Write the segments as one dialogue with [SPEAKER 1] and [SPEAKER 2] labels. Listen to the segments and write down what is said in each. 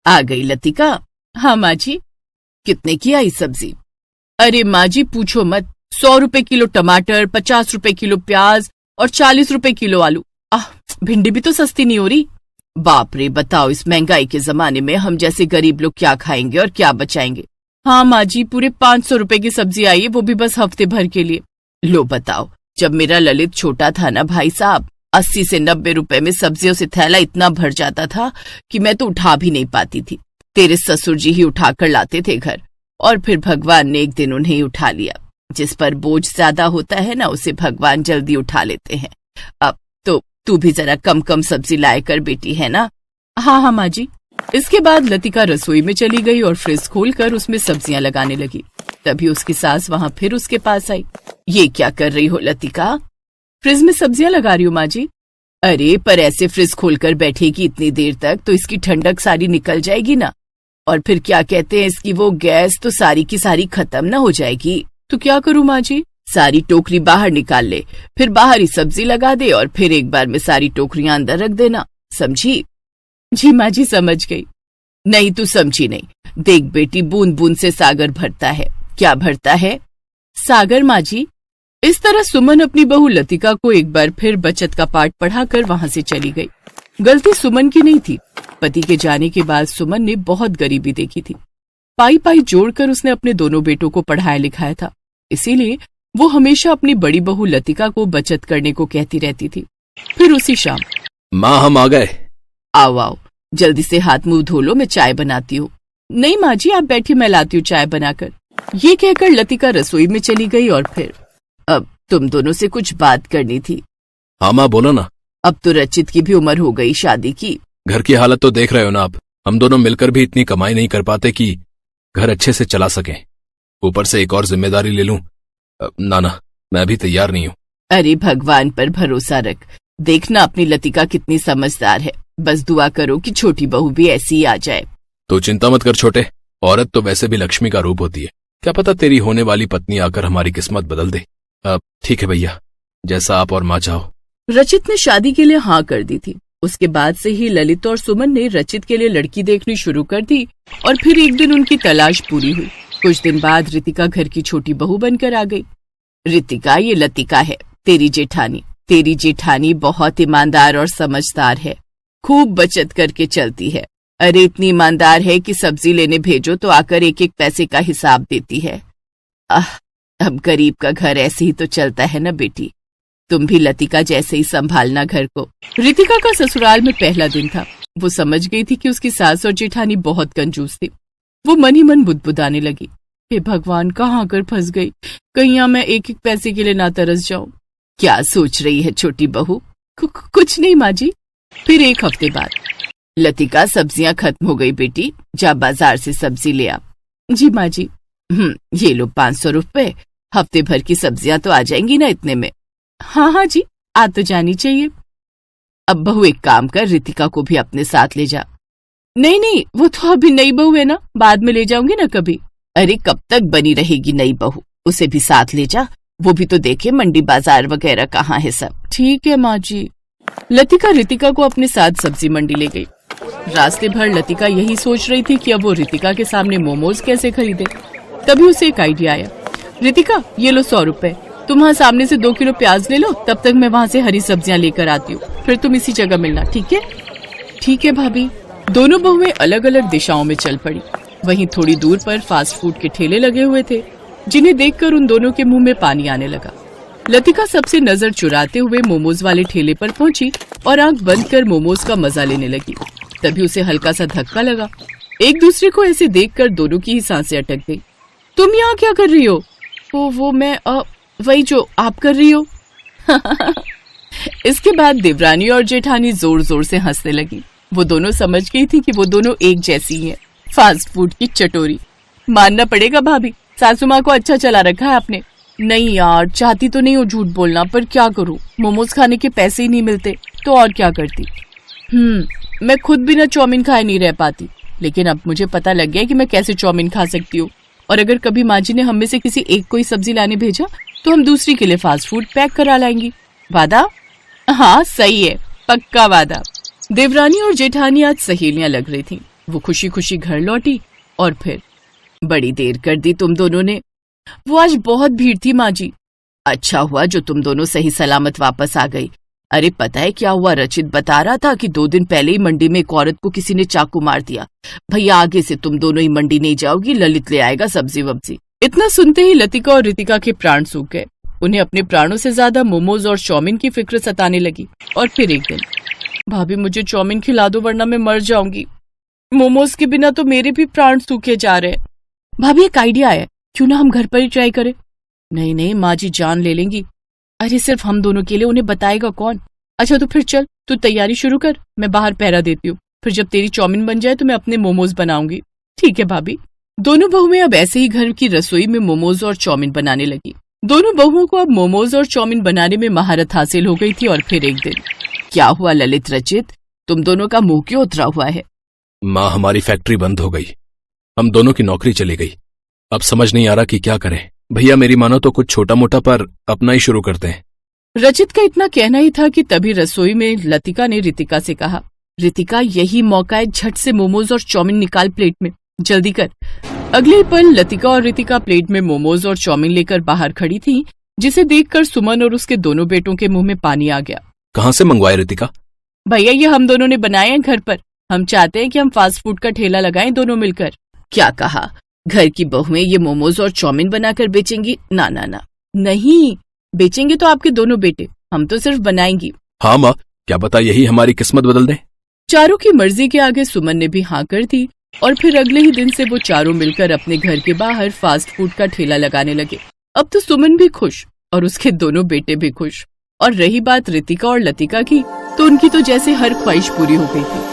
[SPEAKER 1] आ गई लतिका। हाँ माँ जी। कितने की आई सब्जी? अरे माँ जी पूछो मत, 100 रुपए किलो टमाटर, 50 रुपए किलो प्याज और 40 रुपए किलो आलू। भिंडी भी तो सस्ती नहीं हो रही। बाप रे, बताओ इस महंगाई के जमाने में हम जैसे गरीब लोग क्या खाएंगे और क्या बचाएंगे। हाँ माँ जी, पूरे 500 रुपए की सब्जी आई है, वो भी बस हफ्ते भर के लिए। लो बताओ, जब मेरा ललित छोटा था ना भाई साहब, 80 से 90 रुपए में सब्जियों से थैला इतना भर जाता था कि मैं तो उठा भी नहीं पाती थी। तेरे ससुर जी ही उठा कर लाते थे घर, और फिर भगवान ने एक दिन उन्हें ही उठा लिया। जिस पर बोझ ज्यादा होता है ना, उसे भगवान जल्दी उठा लेते हैं। अब तो तू भी जरा कम कम सब्जी लाए कर बेटी, है ना? हाँ हाँ माँ जी। इसके बाद लतिका रसोई में चली गई और फ्रिज खोलकर उसमें सब्जियां लगाने लगी। तभी उसकी सास वहां फिर उसके पास आई। ये क्या कर रही हो लतिका? फ्रिज में सब्जियां लगा रही हूँ माँ जी। अरे पर ऐसे फ्रिज खोलकर बैठेगी इतनी देर तक तो इसकी ठंडक सारी निकल जाएगी ना, और फिर क्या कहते हैं इसकी वो गैस तो सारी की सारी खत्म ना हो जाएगी। तो क्या करूँ माँ जी? सारी टोकरी बाहर निकाल ले, फिर बाहर ही सब्जी लगा दे और फिर एक बार में सारी टोकरियां अंदर रख देना, समझी? जी माँ जी समझ गई। नहीं तू समझी नहीं। देख बेटी, बूंद बूंद से सागर भरता है। क्या भरता है? सागर माँ जी। इस तरह सुमन अपनी बहू लतिका को एक बार फिर बचत का पाठ पढ़ाकर वहां से चली गई। गलती सुमन की नहीं थी। पति के जाने के बाद सुमन ने बहुत गरीबी देखी थी। पाई पाई जोड़कर उसने अपने दोनों बेटों को पढ़ाया लिखाया था, इसीलिए वो हमेशा अपनी बड़ी बहू लतिका को बचत करने को कहती रहती थी। फिर उसी शाम,
[SPEAKER 2] माँ हम आ गए।
[SPEAKER 1] आओ आओ, जल्दी से हाथ मुंह धो लो, मैं चाय बनाती हूँ। नहीं माँ जी आप बैठिए, मैं लाती हूँ चाय बनाकर। ये कहकर लतिका रसोई में चली गई और फिर, अब तुम दोनों से कुछ बात करनी थी।
[SPEAKER 2] हाँ माँ बोलो ना।
[SPEAKER 1] अब तो रचित की भी उम्र हो गई शादी की।
[SPEAKER 2] घर की हालत तो देख रहे हो ना आप, हम दोनों मिलकर भी इतनी कमाई नहीं कर पाते कि घर अच्छे से चला सकें। ऊपर से एक और जिम्मेदारी ले लूं। ना, मैं अभी तैयार नहीं हूँ। अरे
[SPEAKER 1] भगवान पर भरोसा रख, देखना अपनी लतिका कितनी समझदार है। बस दुआ करो कि छोटी बहू भी ऐसी ही आ जाए।
[SPEAKER 2] तो चिंता मत कर छोटे, औरत तो वैसे भी लक्ष्मी का रूप होती है, क्या पता तेरी होने वाली पत्नी आकर हमारी किस्मत बदल दे। ठीक है भैया, जैसा आप और माँ चाहो।
[SPEAKER 1] रचित ने शादी के लिए हाँ कर दी थी। उसके बाद से ही ललित और सुमन ने रचित के लिए लड़की देखनी शुरू कर दी और फिर एक दिन उनकी तलाश पूरी हुई। कुछ दिन बाद रितिका घर की छोटी बहू बनकर आ गई। रितिका, ये लतिका है, तेरी जेठानी। तेरी जेठानी बहुत ईमानदार और समझदार है, खूब बचत करके चलती है। अरे इतनी ईमानदार है कि सब्जी लेने भेजो तो आकर एक एक पैसे का हिसाब देती है। अब गरीब का घर ऐसे ही तो चलता है ना बेटी, तुम भी लतिका जैसे ही संभालना घर को। रितिका का ससुराल में पहला दिन था। वो समझ गई थी कि उसकी सास और जेठानी बहुत कंजूस थी। वो मन ही मन बुदबुदाने लगी, हे भगवान कहाँ कर फंस गई, कहीं यहाँ मैं एक एक पैसे के लिए ना तरस जाऊं। क्या सोच रही है छोटी बहू? कुछ नहीं माँ जी। फिर एक हफ्ते बाद, लतिका सब्जियां खत्म हो गई बेटी, जा बाजार से सब्जी ले आ। जी माँ जी। ये लो 500 रुपए, हफ्ते भर की सब्जियां तो आ जाएंगी ना इतने में। हाँ हाँ जी, आ तो जानी चाहिए। अब बहू एक काम कर, रितिका को भी अपने साथ ले जा। नहीं नहीं, वो तो अभी नई बहू है ना, बाद में ले जाऊंगी ना कभी। अरे कब तक बनी रहेगी नई बहू, उसे भी साथ ले जा, वो भी तो देखे मंडी बाजार वगैरह कहाँ है सब। ठीक है माँ जी। लतिका रितिका को अपने साथ सब्जी मंडी ले गई। रास्ते भर लतिका यही सोच रही थी कि अब वो रितिका के सामने मोमोज कैसे खरीदे। तभी उसे एक आइडिया आया। रितिका ये लो 100 रुपए, तुम वहाँ सामने से 2 किलो प्याज ले लो, तब तक मैं वहाँ से हरी सब्जियां लेकर आती हूँ, फिर तुम इसी जगह मिलना, ठीक है? ठीक है भाभी। दोनों बहुएं अलग अलग दिशाओं में चल पड़ी। वहीं थोड़ी दूर पर फास्ट फूड के ठेले लगे हुए थे, जिन्हें देखकर उन दोनों के मुंह में पानी आने लगा। लतिका सबसे नजर चुराते हुए मोमोज वाले ठेले पर पहुंची और आंख बंद कर मोमोज का मजा लेने लगी। तभी उसे हल्का सा धक्का लगा। एक दूसरे को ऐसे देखकर दोनों की ही सांसें अटक गई। तुम यहाँ क्या कर रही हो? वो मैं वही जो आप कर रही हो। इसके बाद देवरानी और जेठानी जोर जोर से हंसने लगी। वो दोनों समझ गई थी कि वो दोनों एक जैसी हैं, फास्ट फूड की चटोरी। मानना पड़ेगा भाभी, सासू माँ को अच्छा चला रखा है आपने। नहीं यार, चाहती तो नहीं हो झूठ बोलना, पर क्या करूं, मोमोज खाने के पैसे ही नहीं मिलते तो और क्या करती। मैं खुद बिना चाउमीन खाए नहीं रह पाती, लेकिन अब मुझे पता लग गया कि मैं कैसे चाउमीन खा सकती हूँ। और अगर कभी माँ जी ने हम में से किसी एक को ही सब्जी लाने भेजा तो हम दूसरी के लिए फास्ट फूड पैक करा लाएंगी। वादा? हाँ सही है, पक्का वादा। देवरानी और जेठानी आज सहेलियां लग रही थीं। वो खुशी खुशी घर लौटी और फिर बड़ी देर कर दी तुम दोनों ने। वो आज बहुत भीड़ थी माँ जी। अच्छा हुआ जो तुम दोनों सही सलामत वापस आ गई। अरे पता है क्या हुआ, रचित बता रहा था कि 2 दिन पहले ही मंडी में एक औरत को किसी ने चाकू मार दिया। भैया आगे से तुम दोनों ही मंडी नहीं जाओगी, ललित ले आएगा सब्जी वब्जी। इतना सुनते ही लतिका और रितिका के प्राण सूख गए। उन्हें अपने प्राणों से ज्यादा मोमोज और चाउमीन की फिक्र सताने लगी। और फिर एक दिन, भाभी मुझे चाउमीन खिला दो वरना मैं मर जाऊंगी। मोमोज के बिना तो मेरे भी प्राण सूखे जा रहे हैं। भाभी एक आइडिया है, क्यों ना हम घर पर ही ट्राई करें। नहीं नहीं माँ जी जान ले लेंगी। अरे सिर्फ हम दोनों के लिए, उन्हें बताएगा कौन। अच्छा तो फिर चल, तू तैयारी शुरू कर, मैं बाहर पहरा देती हूँ। फिर जब तेरी चाउमीन बन जाए तो मैं अपने मोमोज बनाऊंगी। ठीक है भाभी। दोनों बहुएं अब ऐसे ही घर की रसोई में मोमोज और चाउमीन बनाने लगी। दोनों बहुओं को अब मोमोज और चाउमीन बनाने में महारत हासिल हो गई थी। और फिर एक दिन क्या हुआ ललित रचित, तुम दोनों का मुंह क्यों उतरा हुआ है।
[SPEAKER 2] माँ हमारी फैक्ट्री बंद हो गई, हम दोनों की नौकरी चली गई। अब समझ नहीं आ रहा कि क्या करें। भैया मेरी मानो तो कुछ छोटा मोटा पर अपना ही शुरू करते हैं।
[SPEAKER 1] रचित का इतना कहना ही था कि तभी रसोई में लतिका ने रितिका से कहा, रितिका यही मौका है, झट से मोमोज और चाउमीन निकाल प्लेट में, जल्दी कर। अगले ही पल लतिका और रितिका प्लेट में मोमोज और चाउमीन लेकर बाहर खड़ी थी, जिसे देखकर सुमन और उसके दोनों बेटों के मुंह में पानी आ गया।
[SPEAKER 2] कहाँ से मंगवाए रितिका।
[SPEAKER 1] भैया ये हम दोनों ने बनाए हैं घर पर। हम चाहते हैं कि हम फास्ट फूड का ठेला लगाएं दोनों मिलकर। क्या कहा, घर की बहुएं ये मोमोज और चाउमीन बनाकर बेचेंगी। ना ना ना, नहीं बेचेंगे तो आपके दोनों बेटे, हम तो सिर्फ बनाएंगी।
[SPEAKER 2] हाँ माँ, क्या पता यही हमारी किस्मत बदल दे।
[SPEAKER 1] चारों की मर्जी के आगे सुमन ने भी हाँ कर दी। और फिर अगले ही दिन से वो चारों मिलकर अपने घर के बाहर फास्ट फूड का ठेला लगाने लगे। अब तो सुमन भी खुश और उसके दोनों बेटे भी खुश। और रही बात रितिका और लतिका की, तो उनकी तो जैसे हर ख्वाहिश पूरी हो गई थी।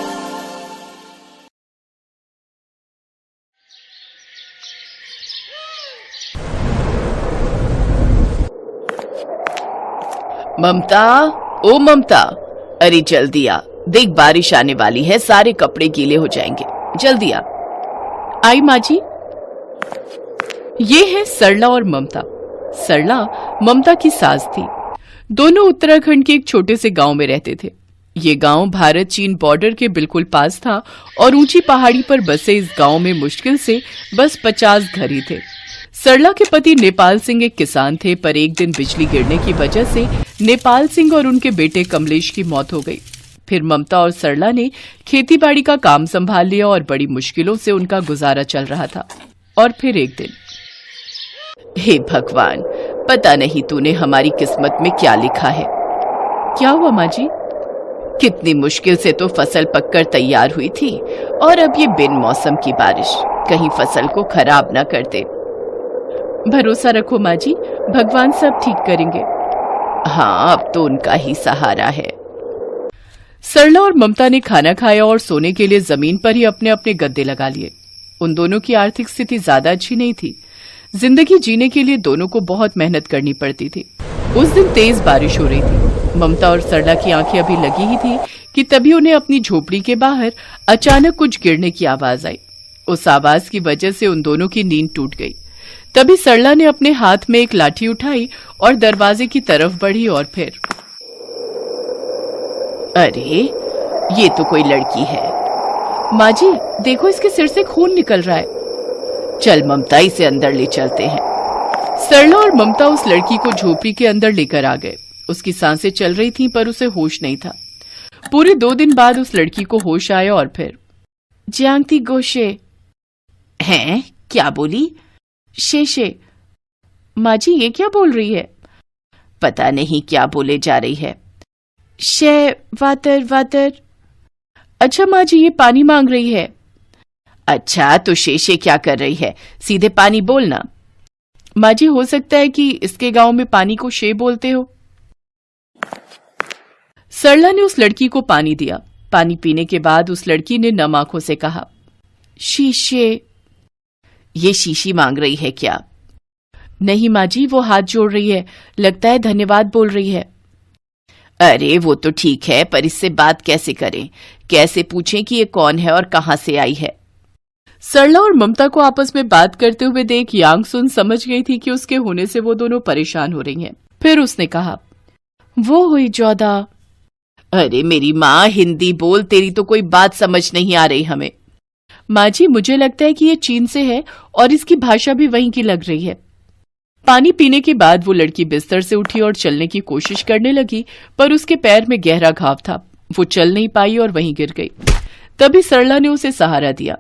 [SPEAKER 1] ममता, ओ ममता, अरे जल्दी आ, देख बारिश आने वाली है, सारे कपड़े गीले हो जाएंगे, जल्दी आ। आई माँ जी। ये है सरला और ममता। सरला ममता की सास थी। दोनों उत्तराखंड के एक छोटे से गांव में रहते थे। ये गांव भारत चीन बॉर्डर के बिल्कुल पास था और ऊंची पहाड़ी पर बसे इस गांव में मुश्किल से बस 50 घर ही थे। सरला के पति नेपाल सिंह एक किसान थे, पर एक दिन बिजली गिरने की वजह से नेपाल सिंह और उनके बेटे कमलेश की मौत हो गई। फिर ममता और सरला ने खेती बाड़ी का काम संभाल लिया और बड़ी मुश्किलों से उनका गुजारा चल रहा था। और फिर एक दिन, हे भगवान, पता नहीं तूने हमारी किस्मत में क्या लिखा है। क्या हुआ माँ जी। कितनी मुश्किल से तो फसल पककर तैयार हुई थी और अब ये बिन मौसम की बारिश कहीं फसल को खराब ना कर दे। भरोसा रखो माँ जी, भगवान सब ठीक करेंगे। हाँ, अब तो उनका ही सहारा है। सरला और ममता ने खाना खाया और सोने के लिए जमीन पर ही अपने अपने गद्दे लगा लिए। उन दोनों की आर्थिक स्थिति ज्यादा अच्छी नहीं थी। जिंदगी जीने के लिए दोनों को बहुत मेहनत करनी पड़ती थी। उस दिन तेज बारिश हो रही थी। ममता और सरला की आंखें अभी लगी ही थी कि तभी उन्हें अपनी झोपड़ी के बाहर अचानक कुछ गिरने की आवाज आई। उस आवाज की वजह से उन दोनों की नींद टूट गई। तभी सरला ने अपने हाथ में एक लाठी उठाई और दरवाजे की तरफ बढ़ी और फिर, अरे ये तो कोई लड़की है। माँ जी देखो, इसके सिर से खून निकल रहा है। चल ममता, इसे अंदर ले चलते हैं। सरला और ममता उस लड़की को झोपड़ी के अंदर लेकर आ गए। उसकी सांसें चल रही थीं पर उसे होश नहीं था। पूरे 2 दिन बाद उस लड़की को होश आया और फिर, ज्यांगती गोशे। हैं? क्या बोली? शेषे। माँ जी ये क्या बोल रही है? पता नहीं क्या बोले जा रही है। शे वातर वातर। अच्छा माँ जी, ये पानी मांग रही है। अच्छा तो शेषे क्या कर रही है? सीधे पानी बोलना। माँ जी हो सकता है कि इसके गांव में पानी को शे बोलते हो। सरला ने उस लड़की को पानी दिया। पानी पीने के बाद उस लड़की ने नम आंखों से कहा, शीशे। ये शीशी मांग रही है क्या? नहीं माँ जी, वो हाथ जोड़ रही है, लगता है धन्यवाद बोल रही है। अरे वो तो ठीक है, पर इससे बात कैसे करें? कैसे पूछें कि ये कौन है और कहां से आई है? सरला और ममता को आपस में बात करते हुए देख यांग सुन समझ गई थी कि उसके होने से वो दोनों परेशान हो रही हैं। फिर उसने कहा, वो हुई जोधा। अरे मेरी माँ, हिंदी बोल, तेरी तो कोई बात समझ नहीं आ रही हमें। माँ जी, मुझे लगता है कि ये चीन से है और इसकी भाषा भी वहीं की लग रही है। पानी पीने के बाद वो लड़की बिस्तर से उठी और चलने की कोशिश करने लगी, पर उसके पैर में गहरा घाव था। वो चल नहीं पाई और वहीं गिर गई। तभी सरला ने उसे सहारा दिया।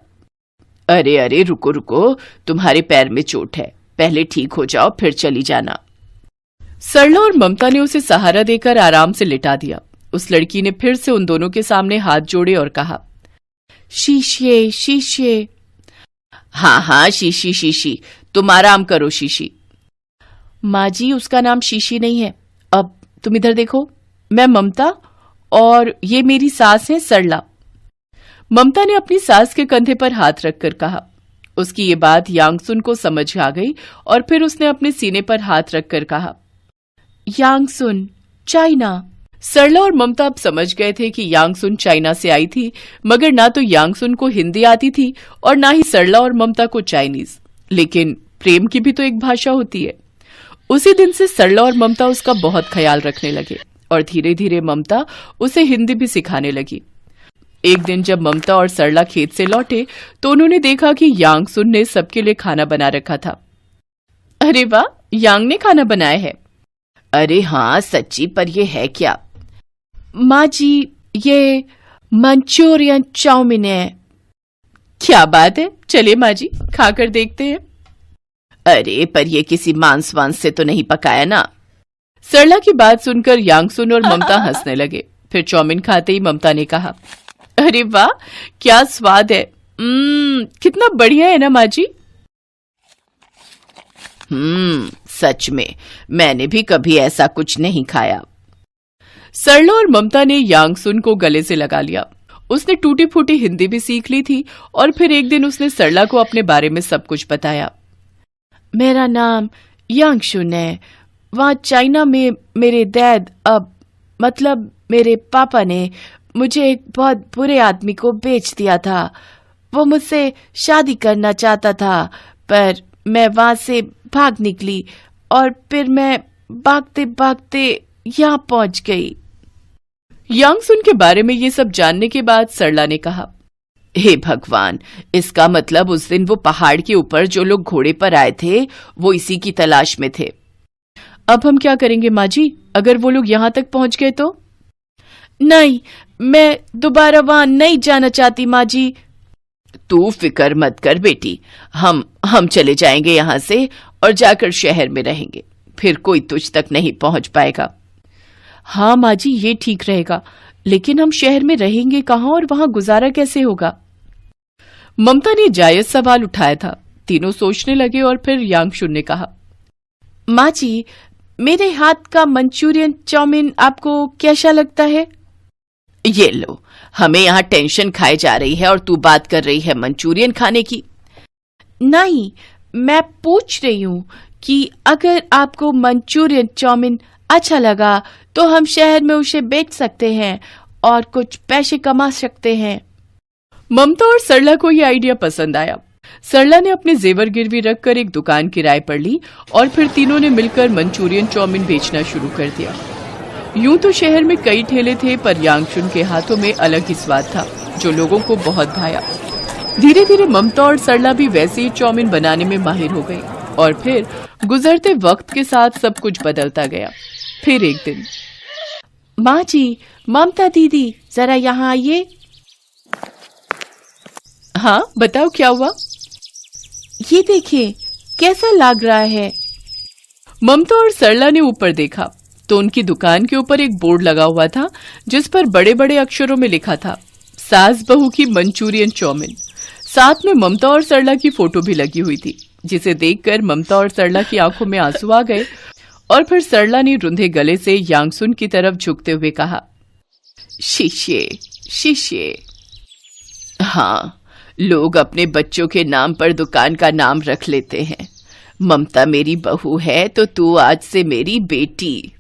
[SPEAKER 1] अरे अरे, रुको रुको, तुम्हारे पैर में चोट है, पहले ठीक हो जाओ फिर चली जाना। सरला और ममता ने उसे सहारा देकर आराम से लिटा दिया। उस लड़की ने फिर से उन दोनों के सामने हाथ जोड़े और कहा, शीशे शीशे। हाँ हाँ, शीशी शीशी, तुम आराम करो शीशी। माँ जी, उसका नाम शीशी नहीं है। अब तुम इधर देखो, मैं ममता और ये मेरी सास है सरला। ममता ने अपनी सास के कंधे पर हाथ रखकर कहा। उसकी ये बात यांगसुन को समझ आ गई और फिर उसने अपने सीने पर हाथ रखकर कहा, यांगसुन, चाइना। सरला और ममता अब समझ गए थे कि यांगसुन चाइना से आई थी, मगर ना तो यांगसुन को हिंदी आती थी और ना ही सरला और ममता को चाइनीज। लेकिन प्रेम की भी तो एक भाषा होती है। उसी दिन से सरला और ममता उसका बहुत ख्याल रखने लगे और धीरे धीरे ममता उसे हिंदी भी सिखाने लगी। एक दिन जब ममता और सरला खेत से लौटे तो उन्होंने देखा कि यांगसुन ने सबके लिए खाना बना रखा था। अरे वाह, यांग ने खाना बनाया है। अरे हाँ सच्ची, पर ये है क्या? माँ जी, ये मंचूरियन चाउमीन है। क्या बात है, चलिए माँ जी खाकर देखते हैं। अरे पर ये किसी मांस वांस से तो नहीं पकाया ना? सरला की बात सुनकर यांगसुन और ममता हंसने लगे। फिर चाउमीन खाते ही ममता ने कहा, अरे वाह, क्या स्वाद है। कितना बढ़िया है ना माँ जी? सच में, मैंने भी कभी ऐसा कुछ नहीं खाया। सरला और ममता ने यांगसुन को गले से लगा लिया। उसने टूटी फूटी हिंदी भी सीख ली थी और फिर एक दिन उसने सरला को अपने बारे में सब कुछ बताया। मेरा नाम यांगसुन है। वहाँ चाइना में मेरे डैड, मतलब मेरे पापा ने मुझे एक बहुत बुरे आदमी को बेच दिया था। वो मुझसे शादी करना चाहता था, पर मैं वहां से भाग निकली और फिर मैं भागते भागते यहाँ पहुंच गई। यांगसुन के बारे में ये सब जानने के बाद सरला ने कहा, हे भगवान, इसका मतलब उस दिन वो पहाड़ के ऊपर जो लोग घोड़े पर आए थे वो इसी की तलाश में थे। अब हम क्या करेंगे माँ जी, अगर वो लोग यहाँ तक पहुंच गए तो? नहीं, मैं दोबारा वहां नहीं जाना चाहती माँ जी। तू फिक्र मत कर बेटी, हम चले जाएंगे यहाँ से और जाकर शहर में रहेंगे, फिर कोई तुझ तक नहीं पहुंच पाएगा। हाँ माँ जी, ये ठीक रहेगा, लेकिन हम शहर में रहेंगे कहाँ और वहां गुजारा कैसे होगा? ममता ने जायज सवाल उठाया था। तीनों सोचने लगे और फिर यांगसुन ने कहा, माँ जी, मेरे हाथ का मंचूरियन चाउमीन आपको कैसा लगता है? ये लो, हमें यहाँ टेंशन खाई जा रही है और तू बात कर रही है मंचूरियन खाने की। नहीं, मैं पूछ रही हूँ कि अगर आपको मंचूरियन चाउमीन अच्छा लगा तो हम शहर में उसे बेच सकते हैं और कुछ पैसे कमा सकते हैं। ममता और सरला को यह आइडिया पसंद आया। सरला ने अपने जेवर गिरवी रखकर एक दुकान किराए पर ली और फिर तीनों ने मिलकर मंचूरियन चाउमीन बेचना शुरू कर दिया। यूं तो शहर में कई ठेले थे, पर यांगसुन के हाथों में अलग ही स्वाद था जो लोगों को बहुत भाया। धीरे धीरे ममता और सरला भी वैसे ही चाउमीन बनाने में माहिर हो गई और फिर गुजरते वक्त के साथ सब कुछ बदलता गया। फिर एक दिन, माँ जी, ममता दीदी, जरा यहाँ आइए। हाँ बताओ, क्या हुआ? ये देखिए, कैसा लग रहा है? ममता और सरला ने ऊपर देखा तो उनकी दुकान के ऊपर एक बोर्ड लगा हुआ था जिस पर बड़े बड़े अक्षरों में लिखा था, सास बहू की मंचूरियन चाउमीन। साथ में ममता और सरला की फोटो भी लगी हुई थी, जिसे देखकर ममता और सरला की आंखों में आंसू आ गए और फिर सरला ने रुंधे गले से यांगसुन की तरफ झुकते हुए कहा, शीशे शीशे। हाँ, लोग अपने बच्चों के नाम पर दुकान का नाम रख लेते हैं। ममता मेरी बहू है तो तू आज से मेरी बेटी।